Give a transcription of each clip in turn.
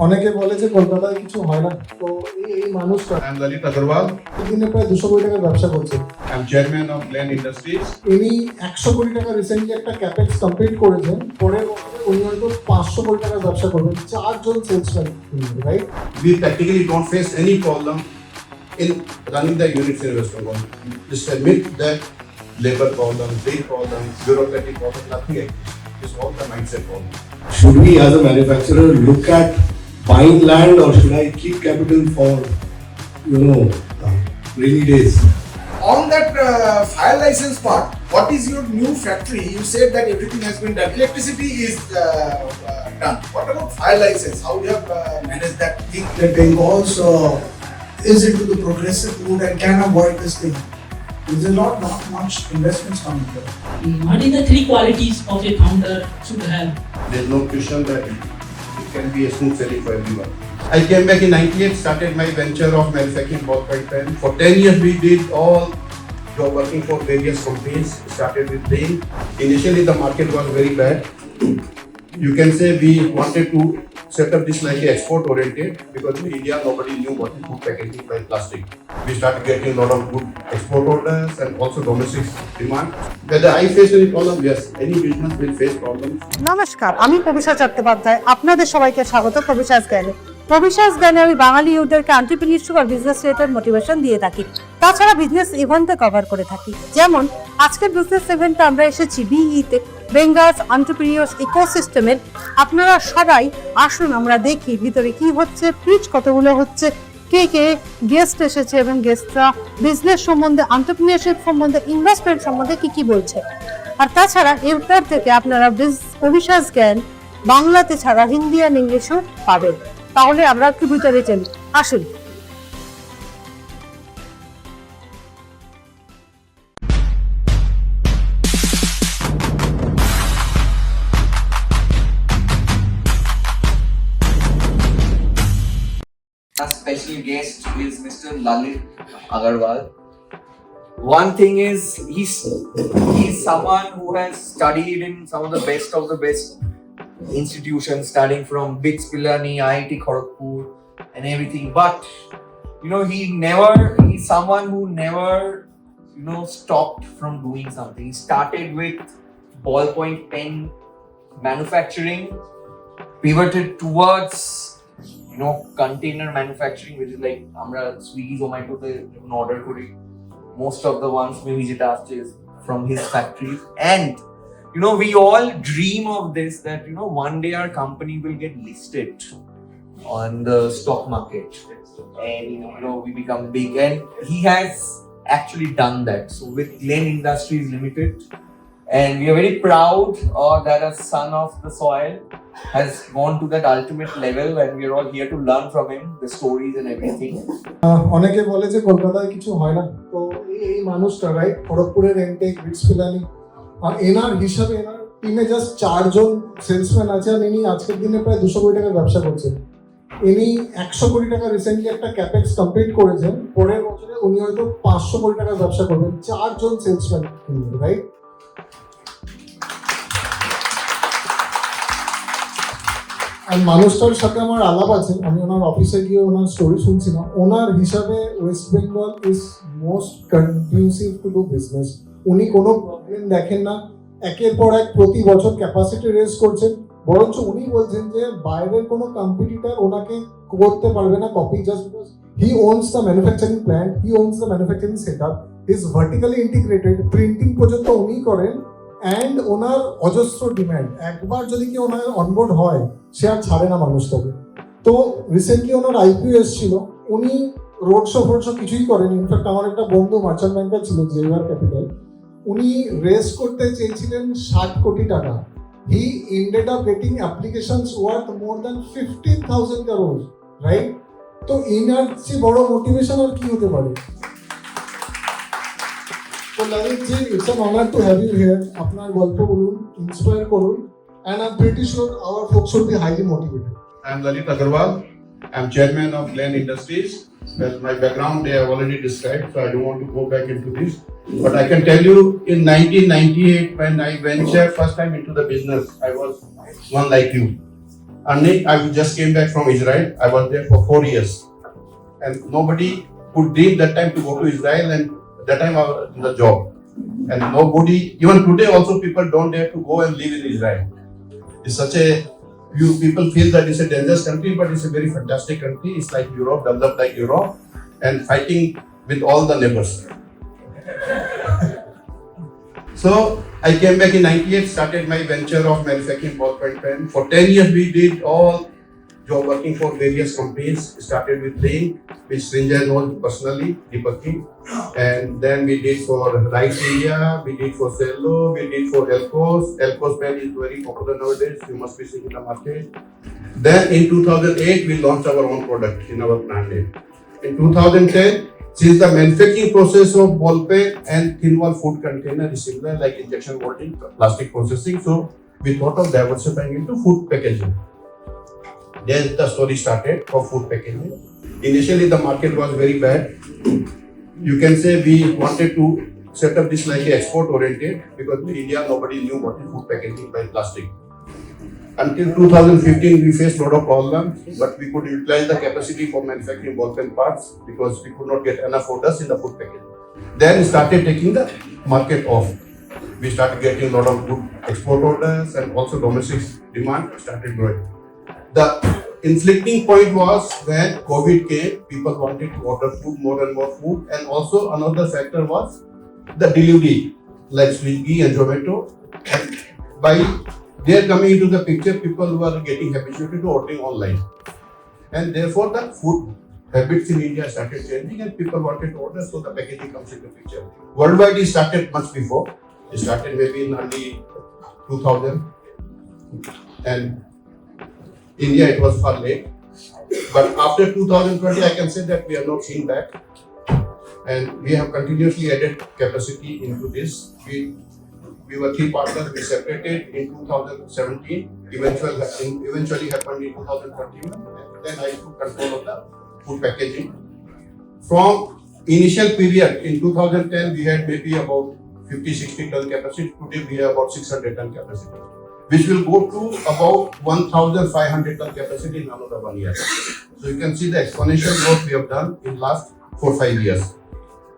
অনেকে বলে যে কলকাতায় কিছু হয় না, তো এই মানুষটা I am Lalit Agarwal. দিনে প্রায় 200 কোটি টাকার ব্যবসা করছে। I am chairman of GLAN Industries. ইনি 100 কোটি টাকা রিসেন্টলি একটা ক্যাপেক্স কমপ্লিট করেছেন। পরের বছরে উনি হয়তো 500 কোটি টাকার ব্যবসা করবেন। 4 জন salesman, right? We practically don't face any problem in running the units in West Bengal. Just admit that labor problem, trade problem, bureaucratic problem, nothing exists. It's all the mindset problem. Should we as a manufacturer look at buying land, or should I keep capital for rainy days? On that fire license part, what is your new factory? You said that everything has been done. Electricity is done. What about fire license? How do you have managed that thing? That Bengal is into the progressive mood and can avoid this thing. There's not much investments coming here. What is the three qualities of a founder should have? There's no question that it can be a smooth sailing for everyone. I came back in 98, started my venture of manufacturing ballpoint pen. For 10 years we did all job working for various companies. Started with Bain. Initially the market was very bad. You can say we wanted to set up this like export oriented, because in India nobody knew what is food packaging by plastic. We started getting a lot of good export orders and also domestic demand. Whether I face any problem, yes, any business will face problems. নমস্কার, আমি পবিশা চট্টোপাধ্যায়। আপনাদের সবাইকে স্বাগত পবিশাস জ্ঞানে। পবিশাস জ্ঞানে আমি বাঙালি ইউথদেরকে entrepreneurship আর business related motivation দিয়ে থাকি। তাছাড়া বিজনেস ইভেন্টে কভার করে থাকি। যেমন আজকের বিজনেস ইভেন্টে আমরা এসেছি বিইতে, বেঙ্গল এন্টারপ্রেনিউরস ইকোসিস্টেমের। আপনারা সবাই আসুন, আমরা দেখি ভিতরে কি হচ্ছে, পিচ কতগুলো হচ্ছে, কে কে গেস্ট এসেছে এবং গেস্টরা বিজনেস সম্বন্ধে, এন্টারপ্রেনিউরশিপ সম্বন্ধে, ইনভেস্টমেন্ট সম্বন্ধে কি বলছে। আর তাছাড়া এরপর থেকে আপনারা পবিশাস জ্ঞান বাংলাতে ছাড়া হিন্দি আর ইংলিশও পাবেন। তাহলে আমরা একটু ভিতরে চলি, আসুন। Our special guest is Mr. Lalit Agarwal. One thing is he's someone who has studied in some of the best institutions, starting from BITS Pilani, IIT Kharagpur and everything. But he's someone who never stopped from doing something. He started with ballpoint pen manufacturing, pivoted towards container manufacturing, which is like আমরা Swiggy, Zomato তে যখন order করি, most of the ones maybe যেটা আসছে is from his factories. And we all dream of this, that one day our company will get listed on the stock market and we become big, and he has actually done that. So with GLAN Industries Ltd, and we are very proud that a son of the soil has gone to that ultimate level, and we are all here to learn from him, the stories and everything. অনেকে বলে যে কলকাতায় কিছু হয় না, তো এই মানুষটা, রাইট, খড়গপুরের এনটেক, বিটস পিলানি, আর এনার হিসাবে এনার টিমে জাস্ট 4 জন সেলসম্যান আছে, আর ইনি আজকের দিনে প্রায় 200 কোটি টাকার ব্যবসা করছেন। ইনি 100 কোটি টাকা রিসেন্টলি একটা ক্যাপেক্স কমপ্লিট করেছেন। পরের বছরে উনি হয়তো 500 কোটি টাকার ব্যবসা করবেন। 4 জন সেলসম্যান, রাইট? আর মানুষটার সাথে আমার আলাপ আছে, আমি ওনার অফিসে গিয়ে ওনার স্টোরি শুনছিলাম। ওনার হিসাবে West Bengal is most conducive to do business. উনি কোনো প্রবলেম দেখেন না, একের পর এক প্রতি বছর ক্যাপাসিটি রেজ করছেন। বরঞ্চ উনি বলছেন যে বাইরের কোনো কম্পিটিটর ওনাকে করতে পারবে না copy, just because he ওনস the manufacturing plant, he ওনস the manufacturing setup, is vertically integrated, printing পর্যন্ত উনিই করেন। অ্যান্ড ওনার অজস্র ডিম্যান্ড, একবার যদি কেউ ওনার অনবোর্ড হয় সে আর ছাড়ে না মানুষটাকে। তো রিসেন্টলি ওনার আইপিও এসেছিল, উনি রোড শো কিছুই করেন। ইনফ্যাক্ট আমার একটা বন্ধু মার্চেন্ট ব্যাংকার ছিল, জেভিআর ক্যাপিটাল, উনি রেজ করতে চেয়েছিলেন 60 কোটি টাকা। He ended up getting applications worth more than 15,000 crores, right? তো এনার চেয়ে বড় মোটিভেশন আর কি হতে পারে? So Lalit ji, it's an honor to have you here. আপনার গল্প বলুন, ইন্সপায়ার করুন, and I'm pretty sure our folks will be highly motivated. I am Lalit Agarwal. I am chairman of GLAN Industries. Well, my background they have already described, so I don't want to go back into this. But I can tell you, in 1998, when I ventured first time into the business, I was one like you. earning. I just came back from Israel. I was there for 4 years. And nobody could dream that time to go to Israel, and that time I was in the job. And nobody, even today also people don't dare to go and live in Israel. It's such a, people feel that it's a dangerous country, but it's a very fantastic country. It's like Europe, developed like Europe, and fighting with all the neighbors. So I came back in 98, started my venture of manufacturing ballpoint pen. For 10 years we did all job working for various companies. Started with Link, which Srinjay knows personally, Deepak, and then we did for Rice India, we did for Cello, we did for Elcos. Elcos pen is very popular nowadays, you must be seeing in the market. Then in 2008 we launched our own product in our brand name. In 2010, since the manufacturing process of ball pen and thin wall food container is similar like injection molding, plastic processing, so we thought of diversifying into food packaging. Then the story started for food packaging. Initially the market was very bad. You can say we wanted to set up this like export oriented, because in India nobody knew what is food packaging by plastic. Until 2015 we faced a lot of problems, but we could utilize the capacity for manufacturing ball pen parts because we could not get enough orders in the food packaging. Then we started taking the market off. We started getting a lot of good export orders, and also domestic demand started growing. The inflicting point was when COVID came, people wanted to order food, more and more food, and also another factor was the delivery like Swiggy and Zomato. And by their coming into the picture, people were getting habituated to ordering online, and therefore the food habits in India started changing and people wanted to order, so the packaging comes into picture. Worldwide it started much before. It started maybe in early 2000, and India it was far late. But after 2020 I can say that we are not seeing that, and we have continuously added capacity into this. We were 3 partners, we separated in 2017, eventually happened in 2021, and then I took control of the food packaging. From initial period in 2010 we had maybe about 50-60 ton capacity. Today we have about 600 ton capacity, which will go to about 1,500 ton capacity in another 1 year. So you can see the exponential growth we have done in last 4-5 years.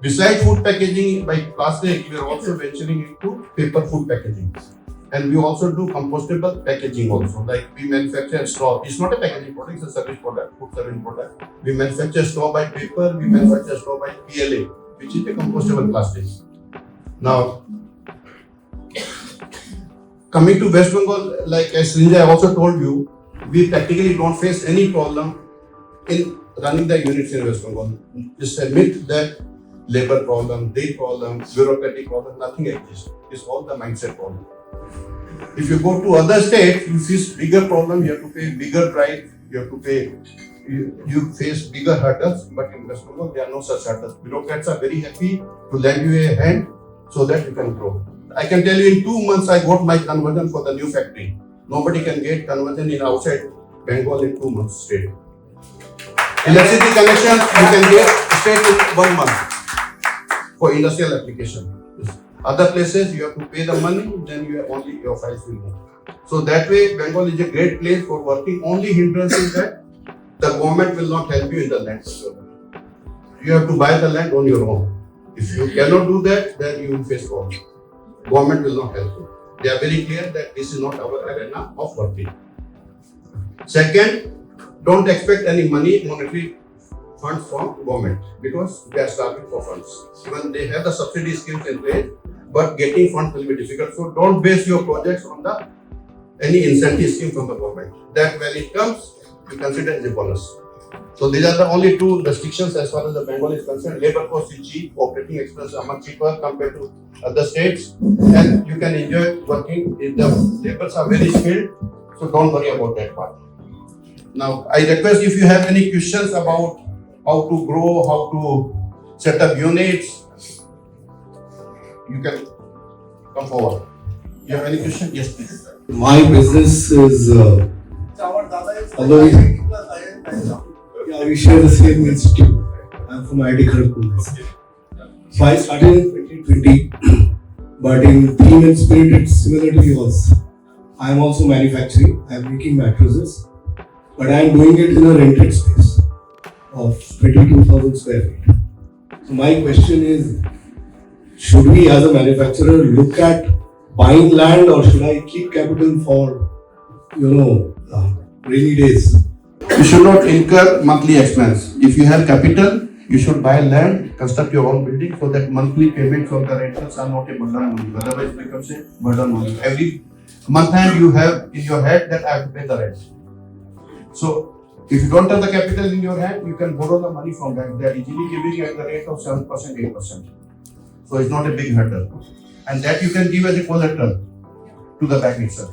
Besides food packaging by plastic, we are also venturing into paper food packaging. And we also do compostable packaging also. Like we manufacture straw. It's not a packaging product, it's a service product, food service product. We manufacture straw by paper, we manufacture straw by PLA, which is a compostable plastic. Now, coming to West Bengal, like as Srinjay also told you, we practically don't face any problem in running the units in West Bengal. Just admit that labor problem, date problem, bureaucratic problem, nothing exists. It's all the mindset problem. If you go to other states, you face bigger problem, you have to pay bigger price, you have to pay, you face bigger hurdles, but in West Bengal there are no such hurdles. Bureaucrats are very happy to lend you a hand so that you can grow. I can tell you in 2 months I got my conversion for the new factory. Nobody can get conversion in outside Bengal in 2 months straight. Electricity connection you can get straight in 1 month for industrial application. Other places you have to pay the money, then you have only your files will move. So that way Bengal is a great place for working. Only hindrance is that the government will not help you in the land. You have to buy the land on your own. If you cannot do that, then you will face problems. Government will not help you. They are very clear that this is not our arena of working. Second, don't expect any monetary funds from government because they are starving for funds. Even they have the subsidy schemes in place, but getting funds will be difficult. So don't base your projects on any incentive scheme from the government. That when it comes, you consider as a bonus. So these are the only 2 restrictions as far as the Bengal is concerned. Labor cost is cheap, operating expenses are much cheaper compared to other states, and you can enjoy working. The laborers are very skilled, so don't worry about that part. Now, I request if you have any questions about how to grow, how to set up units, you can come forward. You have any question? Yes, please. My business is, although we share the same institute. I'm from IT Kharagpur. So I started in 2020, but in theme and spirit it's similar to yours. I'm also manufacturing. I'm making mattresses. but I am doing it in a rented space of 22,000 square feet. So my question is, should we as a manufacturer look at buying land, or should I keep capital for, rainy days? You should not incur monthly expense. If you have capital, you should buy land, construct your own building, so that monthly payments of the rentals are not a burden on you. Otherwise, it becomes a burden on you. Every month end you have in your head that I have to pay the rent. So if you don't have the capital in your hand, you can borrow the money from bank. They are easily giving you at the rate of 7%, 8%. So it's not a big hurdle. And that you can give as a collateral to the bank itself.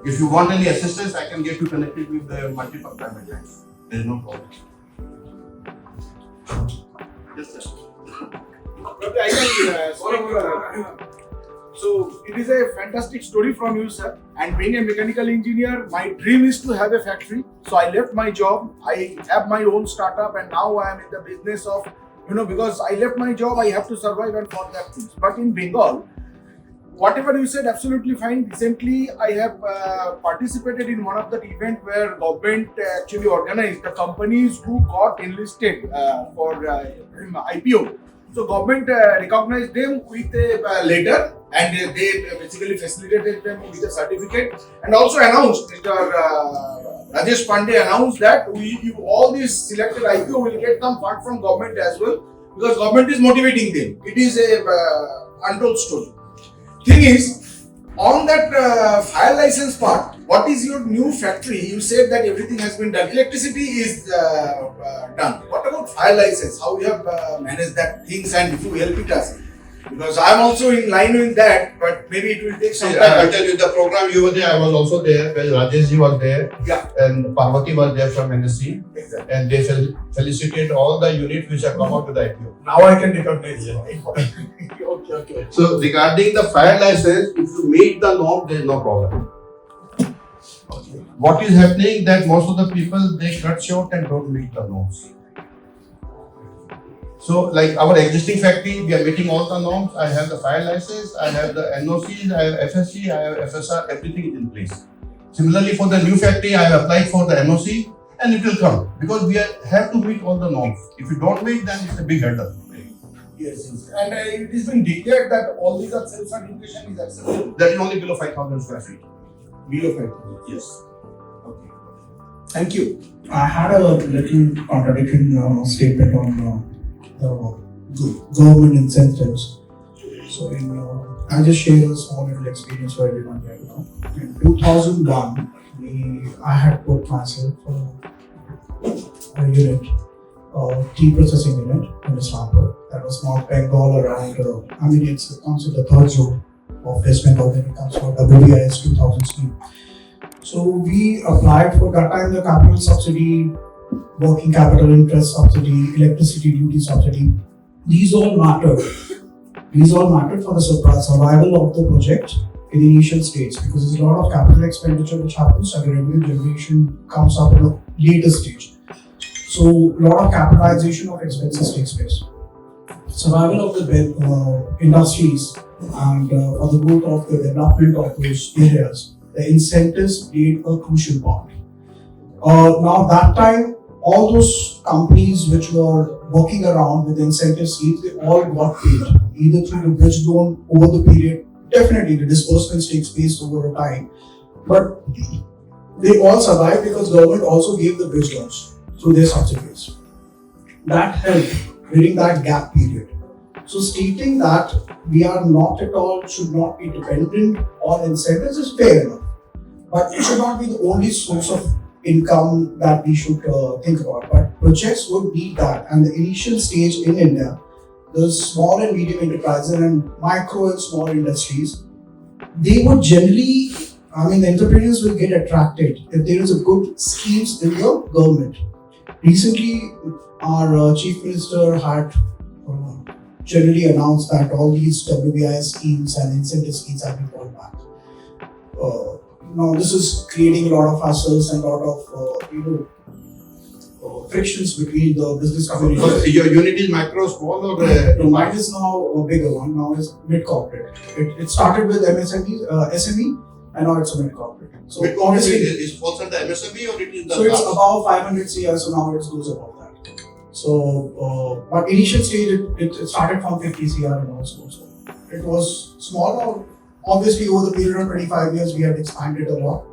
If you want any assistance, I can get you connected with the multiple private banks. There is no problem. Yes, sir. Okay, I can, so it is a fantastic story from you, sir. And being a mechanical engineer, my dream is to have a factory. So I left my job. I have my own startup, and now I am in the business of, because I left my job, I have to survive and for that things. But in Bengal, whatever you said, absolutely fine. Recently, I have participated in one of the event where government actually organized the companies who got enlisted for IPO. So government recognized them with a letter, and they basically facilitated them with a certificate, and also announced, Mr. Rajesh Pandey announced that all these selected IPO will get some fund from government as well, because government is motivating them. It is a untold story. Thing is, on that fire license part, what is your new factory? You said that everything has been done. Electricity is done. What about fire license? How you have managed that things, and if you help it us? Because I am also in line with that, but maybe it will take some time. I'll tell you, the program you were there, I was also there, where Rajeshji was there, Yeah. and Parvati was there from NSC, Exactly. and they felicitate all the units which have come out to the IPO. Now I can recognize it. Okay. So regarding the fire license, if you meet the norm, there is no problem. What is happening that most of the people, they cut short and don't meet the norms. So like our existing factory, we are meeting all the norms. I have the fire license, I have the NOCs, I have FSC, I have FSR, everything is in place. Similarly for the new factory, I have applied for the NOC and it will come, because we have to meet all the norms. If you don't meet, then it's a big hurdle. Yes. And it has been declared that all these are self-certification is acceptable. That is only below 5,000 square feet. Below 5,000. Yes. Okay. Thank you. I had a little contradicting statement on the government incentives. So, I'll just share a small little experience for everyone right now. In 2001, I had put myself a unit, tea processing unit in Islamabad. That was not Bengal around. It comes in the third zone of West Bengal. Then it comes for WBIS 2000 scheme. So we applied for that time the capital subsidy, working capital interest subsidy, electricity duty subsidy. These all mattered. These all mattered for the survival of the project in the initial stage, because there's a lot of capital expenditure which happens and the revenue generation comes up in a later stage. So a lot of capitalization of expenses takes place. Survival of the industries and for the growth of the development of those areas, the incentives played a crucial part. Now that time, all those companies which were working around with incentive schemes, they all got paid, either through the bridge loan over the period. Definitely the disbursements takes place over a time, but they all survived because government also gave the bridge loans through their subsidies. That helped during that gap period. So stating that we are not at all, should not be dependent on incentives is fair enough, but it should not be the only source of income that we should think about. But projects would need that, and the initial stage in India, the small and medium enterprises and micro and small industries, they would generally, the entrepreneurs will get attracted if there is a good schemes in the government. Recently, our Chief Minister had generally announced that all these WBIS schemes and incentive schemes have been rolled back. Now this is creating a lot of hassles and a lot of frictions between the business community. So your unit is micro, small, or No, mine is now a bigger one. Now is mid corporate. It started with SME, and now it's a mid-corporate. So Mid-corporate obviously, is falls under MSME or it is the so it's large? above 500 CR, so now it goes above that. So, but initial stage, it started from 50 CR and also. So it was small. Now, obviously, over the period of 25 years, we have expanded a lot,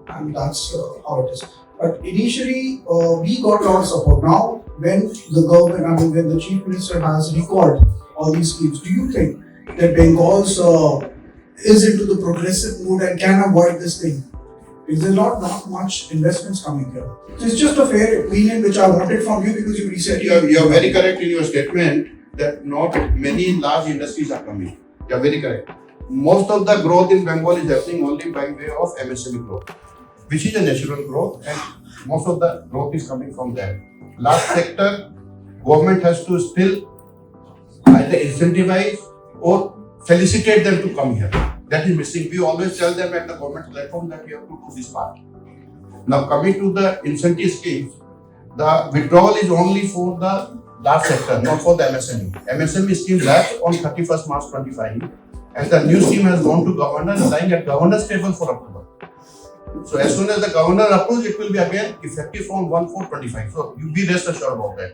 and that's how it is. But initially, we got a lot of support. Now, when the government, I mean, when the chief minister has recalled all these schemes, do you think that Bengal's is into the progressive mood and can avoid this thing? Because there's not much investments coming here. So it's just a fair opinion which I wanted from you because you recently. You are very correct in your statement that not many large industries are coming. You are very correct. Most of the growth in Bengal is happening only by way of MSME growth, which is a natural growth, and most of the growth is coming from there. Large sector, government has to still either incentivize or felicitate them to come here. That is missing. We always tell them at the government platform that we have to do this part. Now coming to the incentive schemes, the withdrawal is only for the large sector, not for the MSME. MSME scheme lapsed on 31st March 25, and the new scheme has gone to governor and lying at governor's table for approval. So as soon as the governor approves, it will be again effective from 1/4/25. So you be rest assured about that.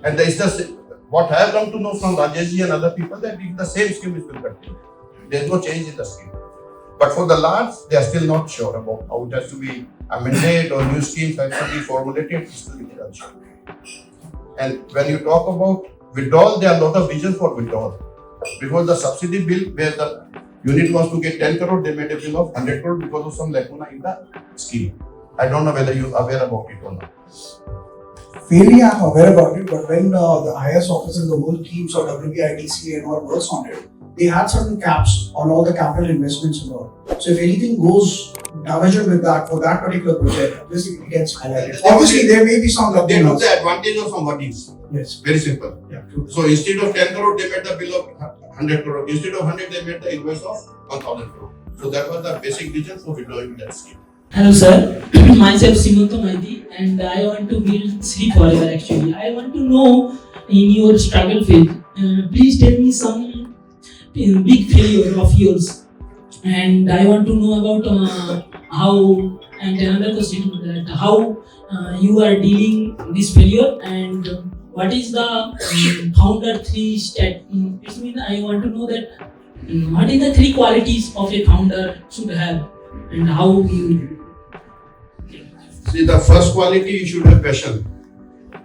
And there is what I have come to know from Rajesh and other people that the same scheme is will continue. There is no change in the scheme. But for the large, they are still not sure about how it has to be amended or new schemes have to be formulated. Still it is unsure. And when you talk about withdrawal, there are a lot of reasons for withdrawal. Because the subsidy bill where the unit was to get 10 crore, they made a bill of 100 crore because of some lacuna in the scheme. I don't know whether you are aware about it or not. Fairly, I'm aware about it, but when the IS office and the whole teams of WBITC and all works on it, they had certain caps on all the capital investments and all. So if anything goes divergent with that for that particular project, obviously it gets highlighted. Obviously, there may be some. They took the advantage of some wordings. Yes. Very simple. Yeah, true. So instead of 10 crore, they made the bill of 100 crore. Instead of 100, they made the invoice of 1,000 crore. So that was the basic reason for withdrawing that scheme. Hello sir, myself Simanto Maidi and I want to build Sri Forever actually. I want to know in your struggle phase, please tell me some big failure of yours and I want to know about how, and another question that how you are dealing this failure and what is the founder 3 stat, it means I want to know that what is the 3 qualities of a founder should have and how you. See, the first quality, you should have passion.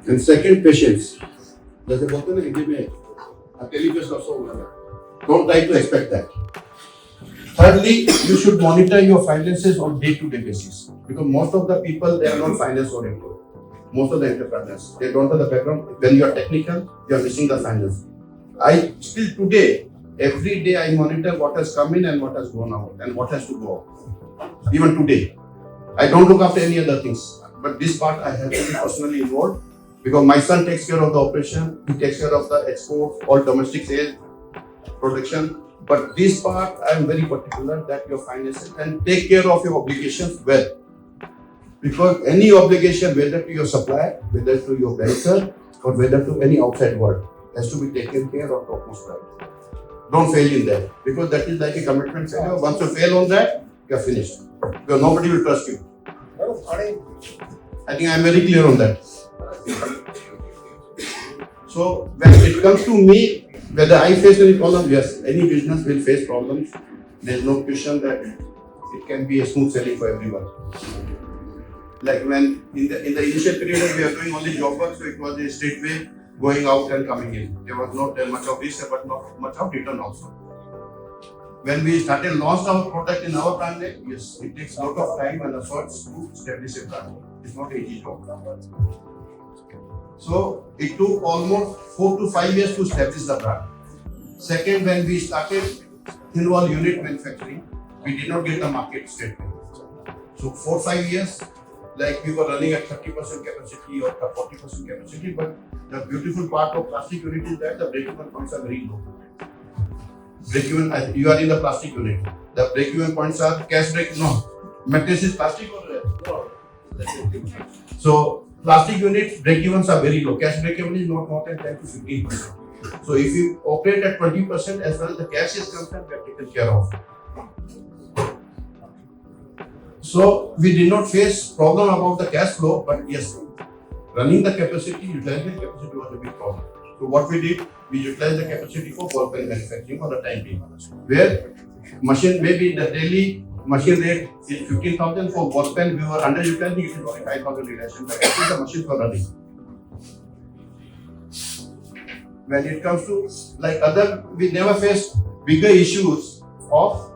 And second, patience. जैसे बोलते हैं ना हिंदी में, television also होगा. Don't try to expect that. Thirdly, you should monitor your finances on day-to-day basis. Because most of the people, they are not finance oriented. Most of the entrepreneurs, they don't have the background. When you are technical, you are missing the finance. I still today, every day I monitor what has come in and what has gone out and what has to go out. Even today. I don't look after any other things, but this part I have to be personally involved because my son takes care of the operation, he takes care of the export, all domestic sales, production. But this part I am very particular that your finances and take care of your obligations well. Because any obligation, whether to your supplier, whether to your banker, or whether to any outside world, has to be taken care of topmost priority. Don't fail in that because that is like a commitment failure. Once you fail on that, you are finished. Because nobody will trust you. I think I am very clear on that. So when it comes to me, whether I face any problem, yes, any business will face problems. There is no question that it can be a smooth sailing for everyone. Like when in the initial period we are doing only job work, so it was a straight way going out and coming in. There was not much of risk, but not much of return also. When we started launched our product in our brand name, yes, it takes a lot of time and efforts to establish a brand. It's not an easy job. So it took almost 4 to 5 years to establish the brand. Second, when we started thin wall unit manufacturing, we did not get the market straight away. So 4-5 years, like we were running at 30% capacity or 40% capacity, but the beautiful part of plastic unit is that the break-even points are very low. Break-even, you are in the plastic unit. The break-even points are cash break, no. Mattress is plastic or no? So plastic units break-evens are very low. Cash break-even is not more than 10 to 15%. So if you operate at 20%, as far as the cash is concerned, we are taken care of. So we did not face problem about the cash flow, but yes, running the capacity, utilizing the capacity was a big problem. So what we did, we utilized the capacity for ball pen manufacturing for the time being, where machine maybe the daily machine rate is 15,000 for ball pen. We were underutilizing it is only 5,000 relation, but at least the machines were running. When it comes to like other, we never faced bigger issues of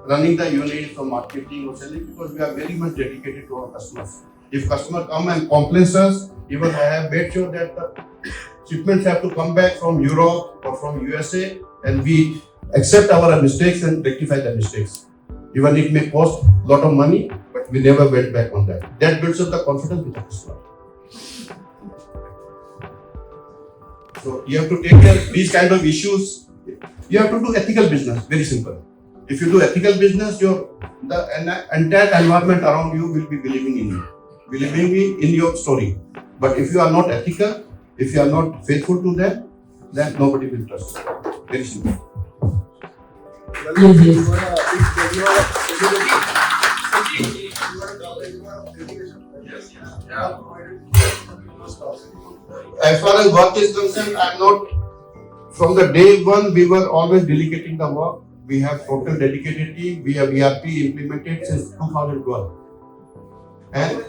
running the units or marketing or selling because we are very much dedicated to our customers. If customer come and complains us, even I have made sure that the shipments have to come back from Europe or from USA and we accept our mistakes and rectify the mistakes. Even it may cost a lot of money, but we never went back on that. That builds up the confidence with the customer. So you have to take care of these kind of issues. You have to do ethical business, very simple. If you do ethical business, the entire environment around you will be believing in you, believing in your story. But if you are not ethical, if you are not faithful to them, then nobody will trust you. Very simple. Yes. As far as work is concerned, I'm not. From the day one, we were always delegating the work. We have total dedicated team. We have ERP implemented since 2012. And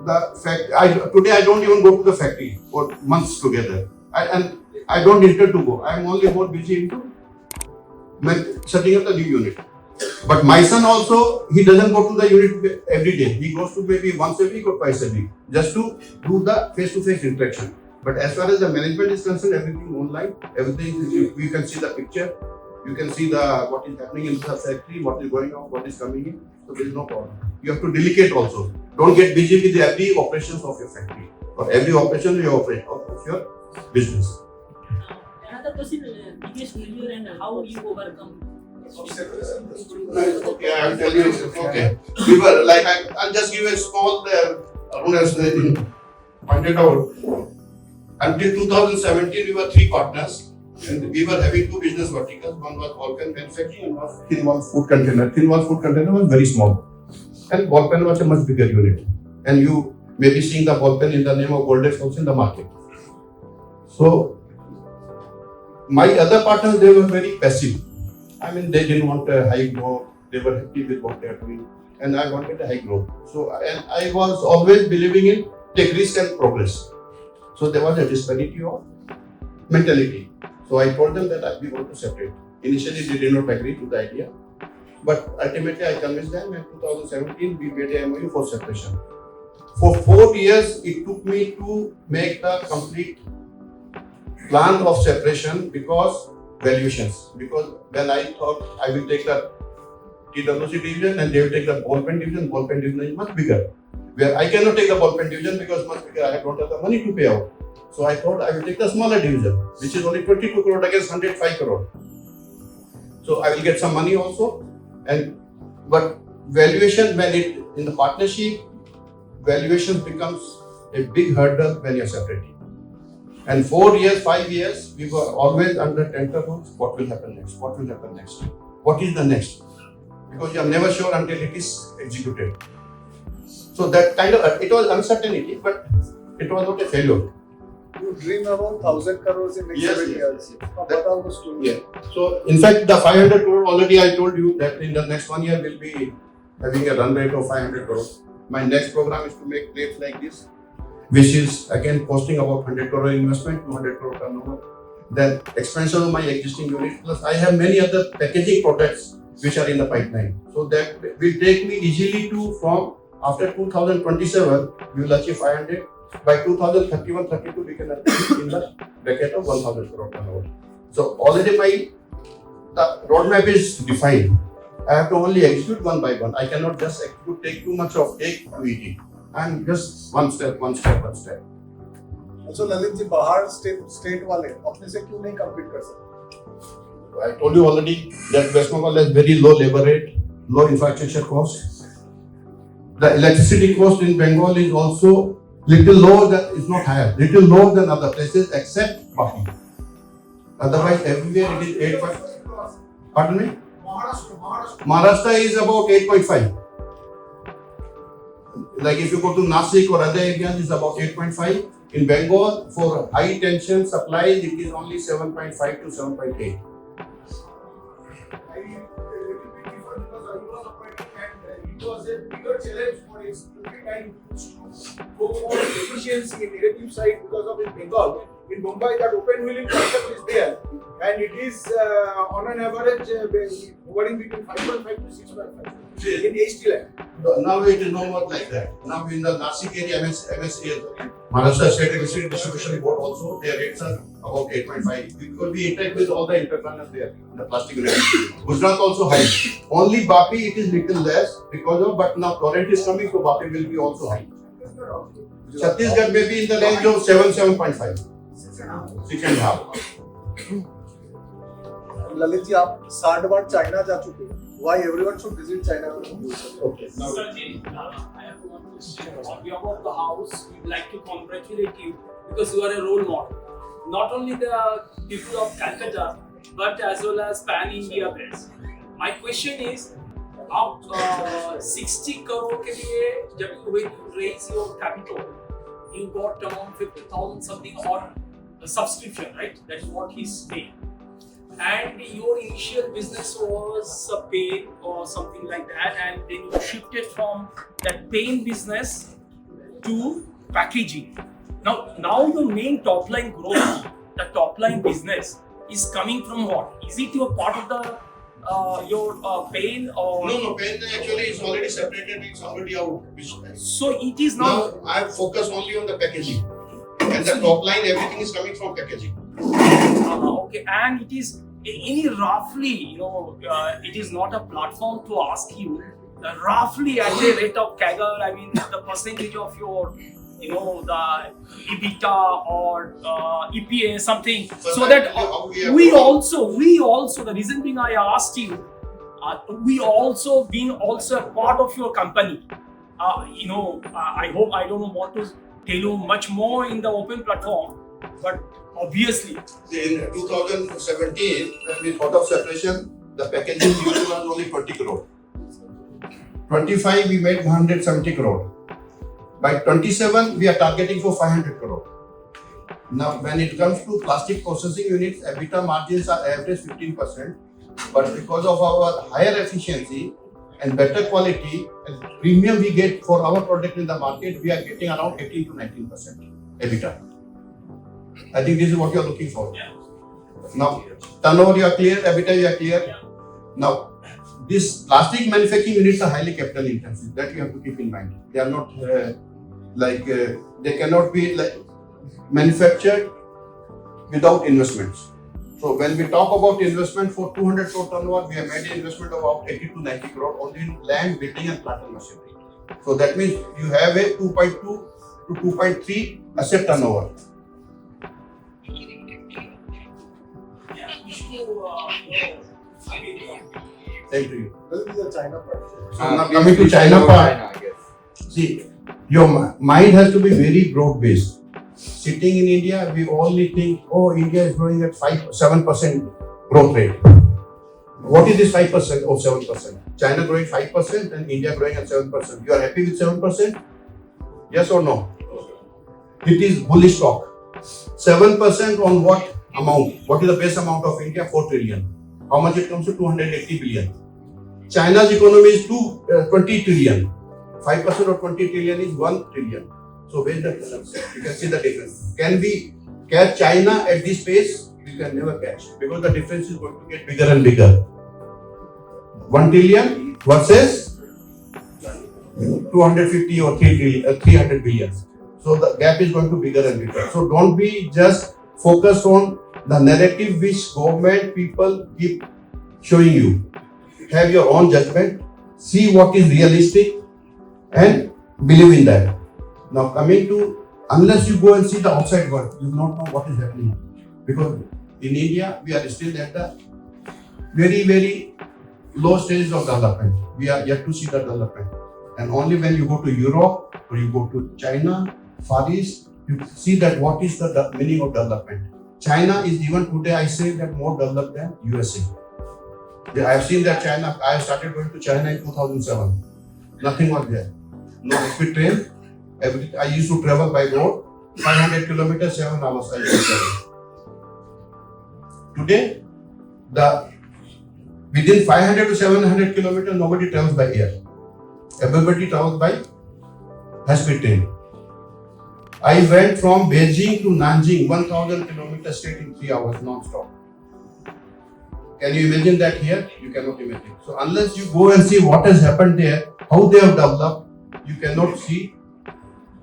the fact, today I don't even go to the factory for months together. And I don't intend to go. I'm only more busy into setting up the new unit. But my son also, he doesn't go to the unit every day. He goes to maybe once a week or twice a week, just to do the face-to-face interaction. But as far as the management is concerned, everything online, everything, you can see the picture, you can see what is happening in the factory, what is going on, what is coming in. So there is no problem. You have to delegate also. Don't get busy with every operations of your factory or every operation of your business. Another question, biggest failure and how you overcome. Okay, I'll tell you. Okay. We were like, I'll just give a small, as pointed out. Until 2017, we were 3 partners and we were having 2 business verticals. One was ball pen manufacturing and one thin wall food container. Thin wall food container was very small and ball pen was a much bigger unit. And you may be seeing the ball pen in the name of Goldex also in the market. So, my other partners, they were very passive. I mean, they didn't want a high growth. They were happy with what they are doing. And I wanted a high growth. So, and I was always believing in take risk and progress. So, there was a disparity of mentality. So, I told them that we want to separate. Initially, they did not agree to the idea. But ultimately, I convinced them in 2017, we made a MOU for separation. For 4 years, it took me to make the complete plan of separation because valuations. Because when I thought I will take the TWC division and they will take the ball pen division is much bigger. Where I cannot take the ball pen division because much bigger, I don't have the money to pay out. So I thought I will take the smaller division, which is only 22 crore against 105 crore. So I will get some money also. But valuation, when it in the partnership, valuation becomes a big hurdle when you are separating. And 4 years, 5 years, we were always under tenterhooks. What will happen next? What will happen next? What is the next? Because you are never sure until it is executed. So that kind of, it was uncertainty, but it was not a failure. You dream about 1,000 crores in next 7 years. Yeah. So in fact, the 500 crore already I told you that in the next 1 year we'll be having a run rate of 500 crores. My next program is to make plates like this, which is again costing about 100 crore investment, 200 crore turnover. Then expansion of my existing unit. Plus I have many other packaging products which are in the pipeline. So that will take me easily to from after 2027 we will achieve 500. By 2031-32 we can achieve in the bracket of 1,000 crore turnover. So already the roadmap is defined. I have to only execute one by one. I cannot just execute, take too much of cake to eat it. I'm just one step. So Lalit ji, बाहर state वाले अपने से क्यों नहीं compete कर सकते? I told you already that West Bengal has very low labor rate, low infrastructure cost. The electricity cost in Bengal is also little lower than, is not higher, little lower than other places except Baki. Otherwise, everywhere it is 8.5. Pardon me? Maharashtra is about 8.5. Like if you go to Nasik or other areas, it's about 8.5. In Bengal, for high tension supplies, it is only 7.5 to 7.8. It was a bigger challenge for executing and go for efficiency in negative side because of in Bengal. In Mumbai, that open wheeling concept is there, and it is on an average hovering between 5.5 to 6.5 in HT land. Now it is no more like that. Now in the Nasik area, MSA, Maharashtra State Electricity Distribution Board also, their rates are about 8.5. Because we interact with all the entrepreneurs there in the plastic industry. Gujarat also high. Only Bapi it is little less because of, but now torrent is coming, so Bapi will be also high. Chhattisgarh may be in the range of 7.5. 6.5. Lalit ji आप 60 बार China जा चुके हैं. Why everyone should visit China? Okay. Sirji, I have one question. On behalf of the house, we'd like to congratulate you because you are a role model. Not only the people of Calcutta, but as well as pan-India based. My question is, आप 60 crore के लिए जब you raise your capital, you got around 50,000 something or a subscription, right? That's what he's saying. And your initial business was a paint or something like that, and then you shifted from that paint business to packaging. Now your main top line growth, the top line business is coming from what? Is it your part of the your paint or? No, paint actually is already separated. It's already out. So it is now. Now I focus only on the packaging, and the top line everything is coming from packaging. Okay, and it is any roughly, it is not a platform to ask you roughly at the rate of CAGR. I mean the percentage of your, the EBITDA or EPA something, so that we also the reason being I asked you, we also being also a part of your company. I hope I don't know what to tell you much more in the open platform, but obviously. In 2017, when we thought of separation, the packaging unit was only 20 crore. 25, we made 170 crore. By 27, we are targeting for 500 crore. Now, when it comes to plastic processing units, EBITDA margins are average 15%. But because of our higher efficiency and better quality and premium we get for our product in the market, we are getting around 18 to 19% EBITDA. I think this is what you are looking for. Yeah. Now, turnover you are clear, EBITDA you are clear. Yeah. Now, these plastic manufacturing units are highly capital intensive. That you have to keep in mind. They are not they cannot be manufactured without investments. So when we talk about investment for 200 crore turnover, we have made an investment of about 80 to 90 crore only in land, building and plant and machinery. So that means you have a 2.2 to 2.3 asset turnover. Thank you. This is the China part. So now coming to China part, see, your mind has to be very broad based. Sitting in India, we only think, oh, India is growing at 7% growth rate. What is this 5% or 7%? China growing 5% and India growing at 7%. You are happy with 7%? Yes or no? It is bullish talk. 7% on what amount? What is the base amount of India? 4 trillion. How much it comes to? 280 billion. China's economy is 20 trillion. 5% of 20 trillion is 1 trillion. So where is the difference? You can see the difference. Can we catch China at this pace? We can never catch because the difference is going to get bigger and bigger. 1 trillion versus 250 or 300 billion. So the gap is going to be bigger and bigger. So don't be just focused on the narrative which government people keep showing you. Have your own judgment, see what is realistic and believe in that. Now coming to, unless you go and see the outside world, you do not know what is happening. Because in India, we are still at the very, very low stage of development. We are yet to see the development. And only when you go to Europe or you go to China, Far East, you see that what is the meaning of development. China is even today, I say that more developed than USA. I have seen that China, I started going to China in 2007. Nothing was there. no high-speed train. I used to travel by road, 500 kilometers, 7 hours I used to travel. Today, within 500 to 700 kilometers, nobody travels by air. Everybody travels by high-speed train. I went from Beijing to Nanjing, 1000 kilometers straight in 3 hours non-stop. Can you imagine that here? You cannot imagine. So unless you go and see what has happened there, how they have developed, you cannot see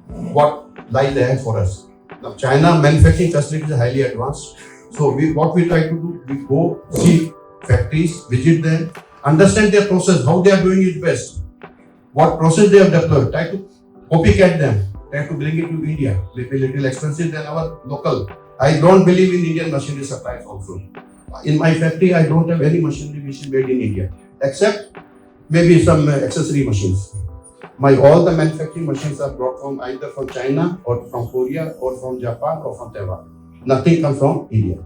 what lies ahead for us. Now China manufacturing facilities are highly advanced. So what we try to do, we go see factories, visit them, understand their process, how they are doing it best, what process they have deployed, try to copycat them, try to bring it to India. It will be a little expensive than our local. I don't believe in Indian machinery supplies also. In my factory, I don't have any machinery which is made in India, except maybe some accessory machines. All the manufacturing machines are brought from either from China or from Korea or from Japan or from Taiwan. Nothing comes from India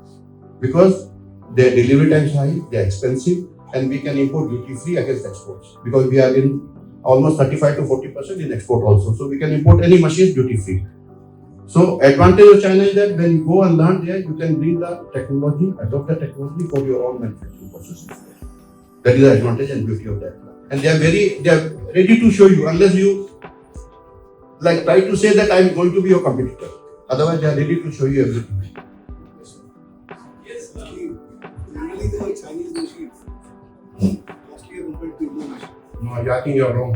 because their delivery times are high, they are expensive, and we can import duty free against exports because we are in almost 35 to 40% in export also. So we can import any machines duty free. So advantage of China is that when you go and learn there, you can bring the technology, adopt the technology for your own manufacturing processes. That is the advantage and beauty of that. And they are ready to show you, unless you try to say that I am going to be your competitor. Otherwise, they are ready to show you everything. Yes, Usually they are Chinese machines. Mostly compared to Indian machines. No, I think you are wrong.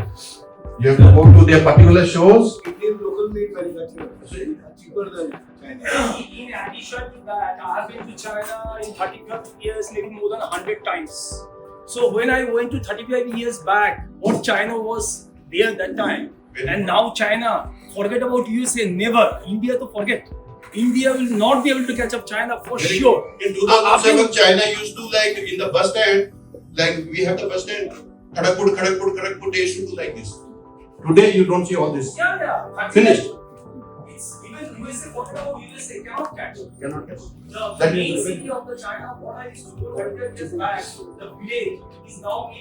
You have to go to their particular shows. Indian local made manufacturers are cheaper than Chinese. in addition to that, I have been to China in 35 years, maybe more than 100 times. So when I went to 35 years back, what China was there that time, and now China, forget about USA, never. India to forget. India will not be able to catch up China for sure. In 2007, China used to in the bus stand, we have the bus stand, Kharagpur, they used to do like this. Today you don't see all this. Yeah. Finished. It's even USA, forget about USA, cannot catch. Cannot catch. The main city of the China, what I used to do 35 years back, the village is now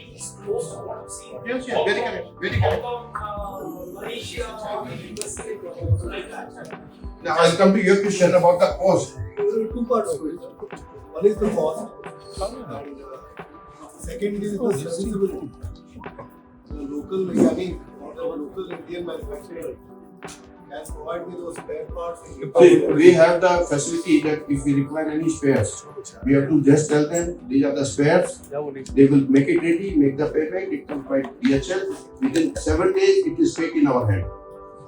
close to what you see. Yes, very correct. Very correct. Hong Kong, Malaysia, USA, like that. Now I'll come to your question about the cost. There are two parts to it. One is the cost, and second is the serviceability. The local mechanic or the local Indian manufacturer can provide me those spare parts. See, we have the facility that if we require any spares, we have to just tell them these are the spares. They will make it ready, make the payment. It comes by DHL. Within 7 days, it is paid in our hand.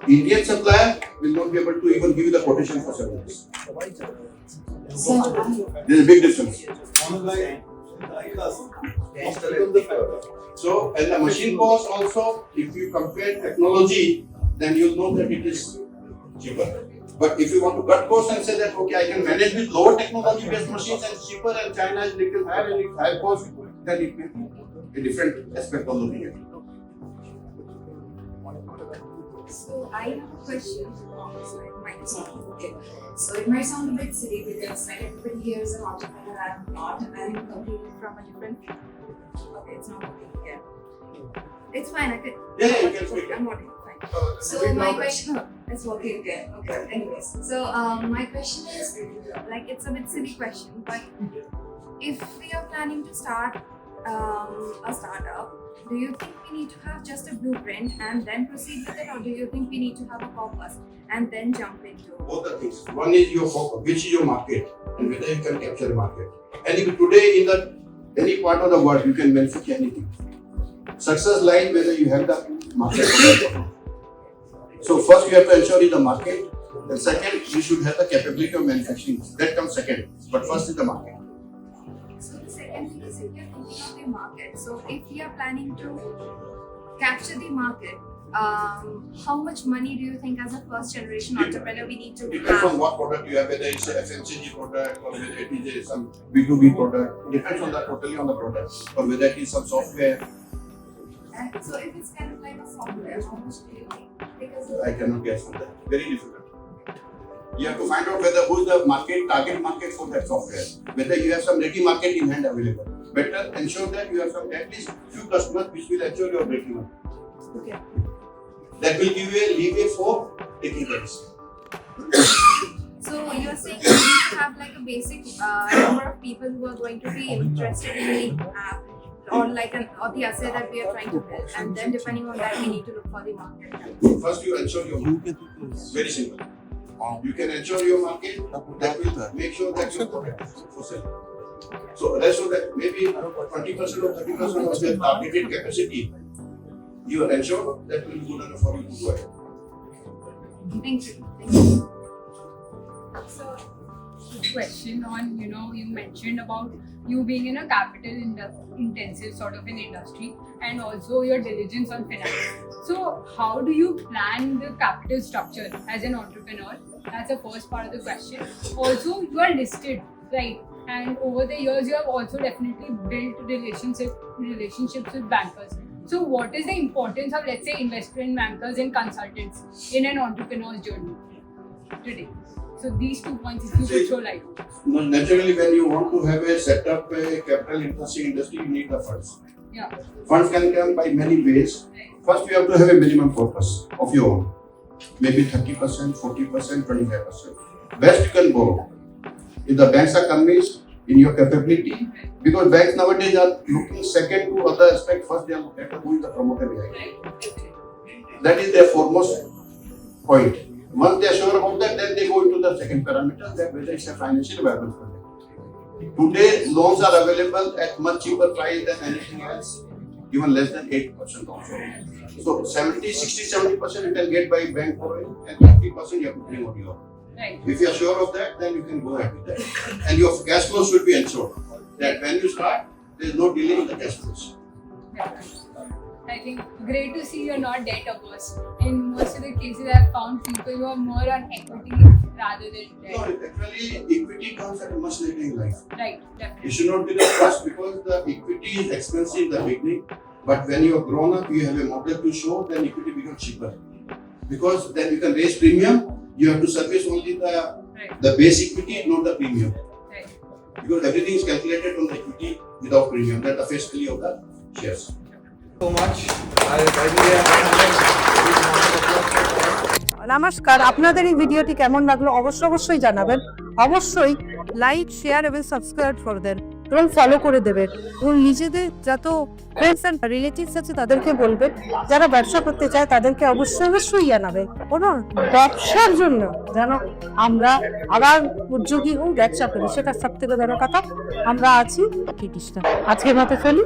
Indian supplier will not be able to even give you the quotation for 7 days. There is a big difference. So, and the machine cost also, if you compare technology, then you'll know that it is cheaper. But if you want to cut costs and say that, okay, I can manage with lower technology based machines and cheaper and China is little higher and it's high cost, then it may be a different aspect of looking at it. So I have a question. So it might sound a bit silly because like everybody here is an entrepreneur, I'm not, and I'm completely from a different. Okay, it's not okay. Yeah, it's fine. I can. Yeah, you can speak. I'm working. Fine. So my question, it's working again. Okay. Anyways, so my question is like it's a bit silly question, but if we are planning to start a startup, do you think we need to have just a blueprint and then proceed with it, or do you think we need to have a purpose and then jump into? Both the things. One is your focus, which is your market, and whether you can capture the market. And if today in any part of the world you can manufacture anything. Success lies whether you have the market. So first you have to ensure is the market. And second, you should have the capability of manufacturing. That comes second. But first is the market. So the second thing is if you're thinking of the market. So if we are planning to capture the market, how much money do you think as a first generation entrepreneur we need to Depends have? on what product you have, whether it's a FMCG product or whether it is some B2B product. Depends on totally on the product, or whether it is some software. And so if it's kind of like a software, how much do you think? Because I cannot guess on that. Very difficult. You have to find out who is the target market for that software. Whether you have some ready market in hand available. Better ensure that you have some at least few customers which will ensure your breakeven. okay. That will give you a leeway for taking the risk. So you're saying you need to have like a basic number of people who are going to be interested in the app or like or the asset that we are trying to build, and then depending on that we need to look for the market. First you ensure your market. Very simple. You can ensure your market, that will make sure that your product is for sale. So rest of that, maybe 20% or 30% of your targeted capacity, you ensure that will be good enough for you to go ahead. Thank you. Thank you. So, question on, you mentioned about you being in a capital intensive sort of an industry and also your diligence on finance. So, how do you plan the capital structure as an entrepreneur? That's the first part of the question. Also, you are listed, right? And over the years, you have also definitely built relationships with bankers. So, what is the importance of, let's say, investment bankers and consultants in an entrepreneur's journey today? So these 2 points, if you could show light. Naturally, when you want to have a set up a capital intensive industry, you need the funds. Yeah. Funds can come by many ways. First, you have to have a minimum focus of your own. Maybe 30%, 40%, 25%. Best you can borrow. If the banks are convinced in your capability, because banks nowadays are looking second to other aspect. First, they are looking at who is the promoter behind. That is their foremost point. Once they are sure about that, then they go into the second parameter, that whether it's a financial viable project. Today, loans are available at much cheaper price than anything else, even less than 8% also. So 60-70% you can get by bank borrowing, and 30% you have to bring on your own. Right. If you are sure of that, then you can go ahead with that. And your cash flows should be ensured. That when you start, there is no delay in the cash flows. I think great to see you're not debt averse. In most of the cases, I've found people who are more on equity rather than debt. No, actually, equity comes at a much later in life. Right, definitely. It should not be the first, because the equity is expensive in the beginning. But when you are grown up, you have a model to show, then equity becomes cheaper. Because then you can raise premium, you have to service only the base equity, not the premium. Right. Because everything is calculated on the equity without premium, that's the face value of the shares. So much. নমস্কার, আপনাদের এই ভিডিওটি কেমন লাগলো অবশ্যই জানাবেন। অবশ্যই like, share এবং সাবস্ক্রাইব করে দেন এবং ফলো করে দেবেন এবং নিজেদের যত ফ্রেন্ডস অ্যান্ড রিলেটিভস আছে তাদেরকে বলবেন। যারা ব্যবসা করতে চায় তাদেরকে অবশ্যই জানাবেন। কোনো ব্যবসার জন্য যেন আমরা আবার উদ্যোগী হই, ব্যবসা করি, সেটা সব থেকে বড় কথা। আমরা আছি ব্রিটিশরা। আজকের মতো চলি।